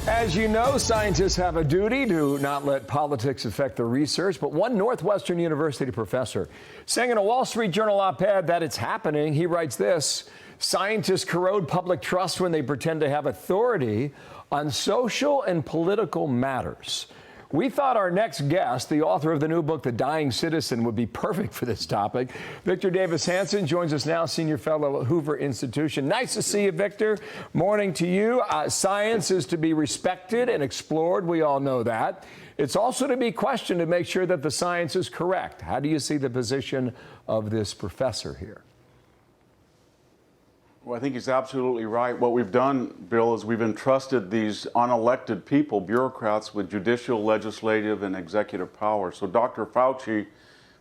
As you know, scientists have a duty to not let politics affect their research, but one Northwestern University professor saying in a Wall Street Journal op-ed that it's happening. He writes this: scientists corrode public trust when they pretend to have authority on social and political matters. We thought our next guest, the author of the new book, The Dying Citizen, would be perfect for this topic. Victor Davis Hanson joins us now, senior fellow at Hoover Institution. Nice to see you, Victor. Morning to you. Science is to be respected and explored. We all know that. It's also to be questioned to make sure that the science is correct. How do you see the position of this professor here? Well, I think he's absolutely right. What we've done, Bill, is we've entrusted these unelected people, bureaucrats, with judicial, legislative, and executive power. So Dr. Fauci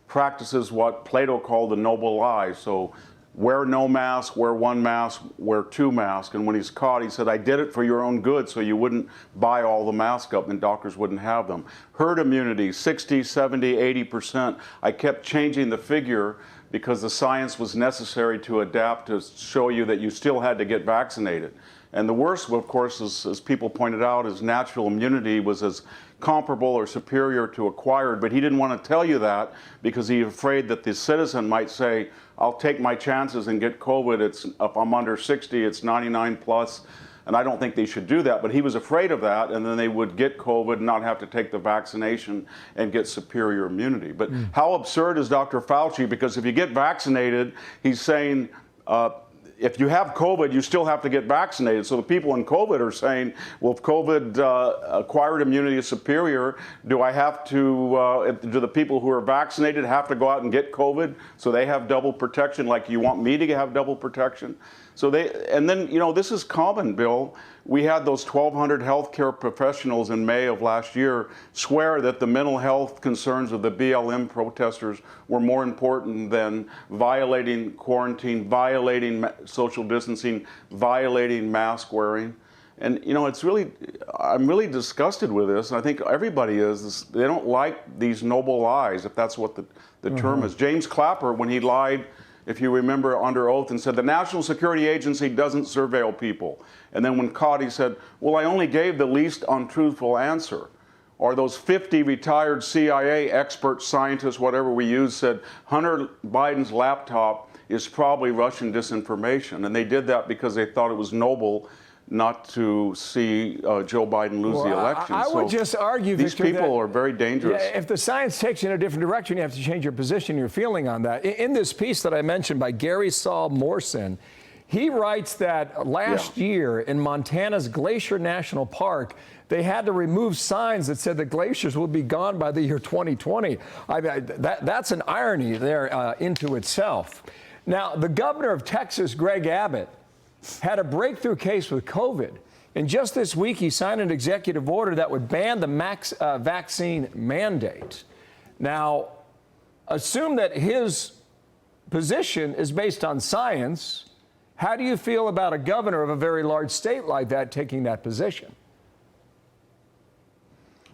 practices what Plato called the noble lie. So wear no mask, wear one mask, wear two masks. And when he's caught, he said, I did it for your own good so you wouldn't buy all the masks up and doctors wouldn't have them. Herd immunity, 60, 70, 80%. I kept changing the figure because the science was necessary to adapt to show you that you still had to get vaccinated. And the worst, of course, as people pointed out, is natural immunity was as comparable or superior to acquired, but he didn't want to tell you that because he's afraid that the citizen might say, I'll take my chances and get COVID. If I'm under 60, it's 99 plus. And I don't think they should do that, but he was afraid of that, and then they would get COVID and not have to take the vaccination and get superior immunity. But how absurd is Dr. Fauci? Because if you get vaccinated, he's saying, if you have COVID, you still have to get vaccinated. So the people in COVID are saying, well, if COVID acquired immunity is superior, do I have to, do the people who are vaccinated have to go out and get COVID so they have double protection like you want me to have double protection? So and then, you know, this is common, Bill. We had those 1,200 healthcare professionals in May of last year swear that the mental health concerns of the BLM protesters were more important than violating quarantine, violating social distancing, violating mask wearing. And, you know, I'm really disgusted with this. And I think everybody is. They don't like these noble lies, if that's what the term is. James Clapper, when he lied, if you remember, under oath, and said the National Security Agency doesn't surveil people. And then when caught, he said, well, I only gave the least untruthful answer. Or those 50 retired CIA experts, scientists, whatever we use, said Hunter Biden's laptop is probably Russian disinformation. And they did that because they thought it was noble not to see Joe Biden lose the election. I would just argue, these Victor, people are very dangerous. If the science takes you in a different direction, you have to change your position, your feeling on that. In this piece that I mentioned by Gary Saul Morrison, he writes that last year in Montana's Glacier National Park, they had to remove signs that said the glaciers will be gone by the year 2020. That's an irony there into itself. Now, the governor of Texas, Greg Abbott, had a breakthrough case with COVID. And just this week, he signed an executive order that would ban the vaccine mandate. Now, assume that his position is based on science. How do you feel about a governor of a very large state like that taking that position?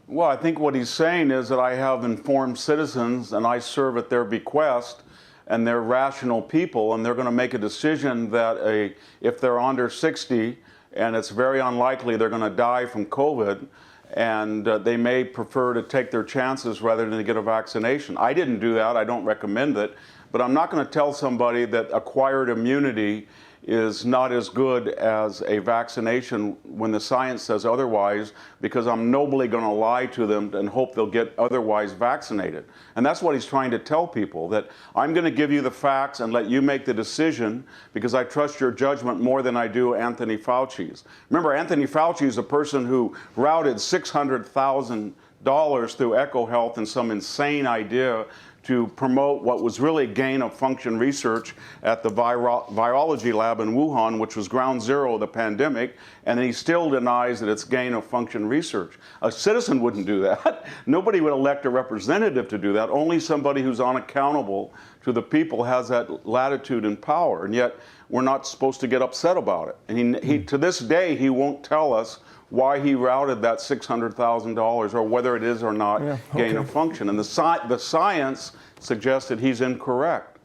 Well, I think what he's saying is that I have informed citizens and I serve at their bequest, and they're rational people, and they're going to make a decision that if they're under 60, and it's very unlikely they're going to die from COVID, and they may prefer to take their chances rather than to get a vaccination. I didn't do that. I don't recommend it. But I'm not going to tell somebody that acquired immunity is not as good as a vaccination when the science says otherwise, because I'm nobly going to lie to them and hope they'll get otherwise vaccinated. And that's what he's trying to tell people, that I'm going to give you the facts and let you make the decision because I trust your judgment more than I do Anthony Fauci's. Remember, Anthony Fauci is a person who routed $600,000 through EcoHealth and some insane idea to promote what was really gain-of-function research at the virology lab in Wuhan, which was ground zero of the pandemic, and he still denies that it's gain-of-function research. A citizen wouldn't do that. Nobody would elect a representative to do that. Only somebody who's unaccountable to the people has that latitude and power, and yet we're not supposed to get upset about it. And he to this day, he won't tell us why he routed that $600,000 or whether it is or not gain of function. And the science suggested he's incorrect.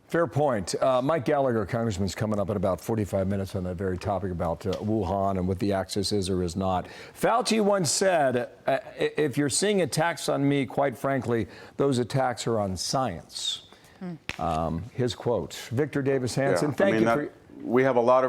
Fair point. Mike Gallagher, Congressman's coming up in about 45 minutes on that very topic about Wuhan and what the axis is or is not. Fauci once said, if you're seeing attacks on me, quite frankly, those attacks are on science. His quote. Victor Davis Hanson, thank you for... We have a lot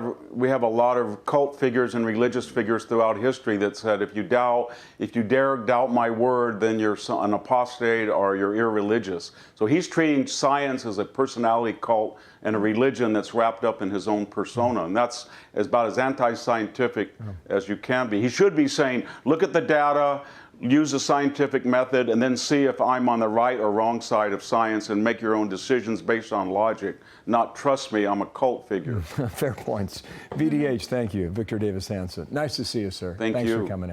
of cult figures and religious figures throughout history that said, if you dare doubt my word, then you're an apostate or you're irreligious. So he's treating science as a personality cult and a religion that's wrapped up in his own persona, and that's about as anti-scientific as you can be. He should be saying, look at the data, use the scientific method, and then see if I'm on the right or wrong side of science and make your own decisions based on logic, not trust me, I'm a cult figure. Fair points. VDH, thank you. Victor Davis Hanson. Nice to see you, sir. Thanks for coming in.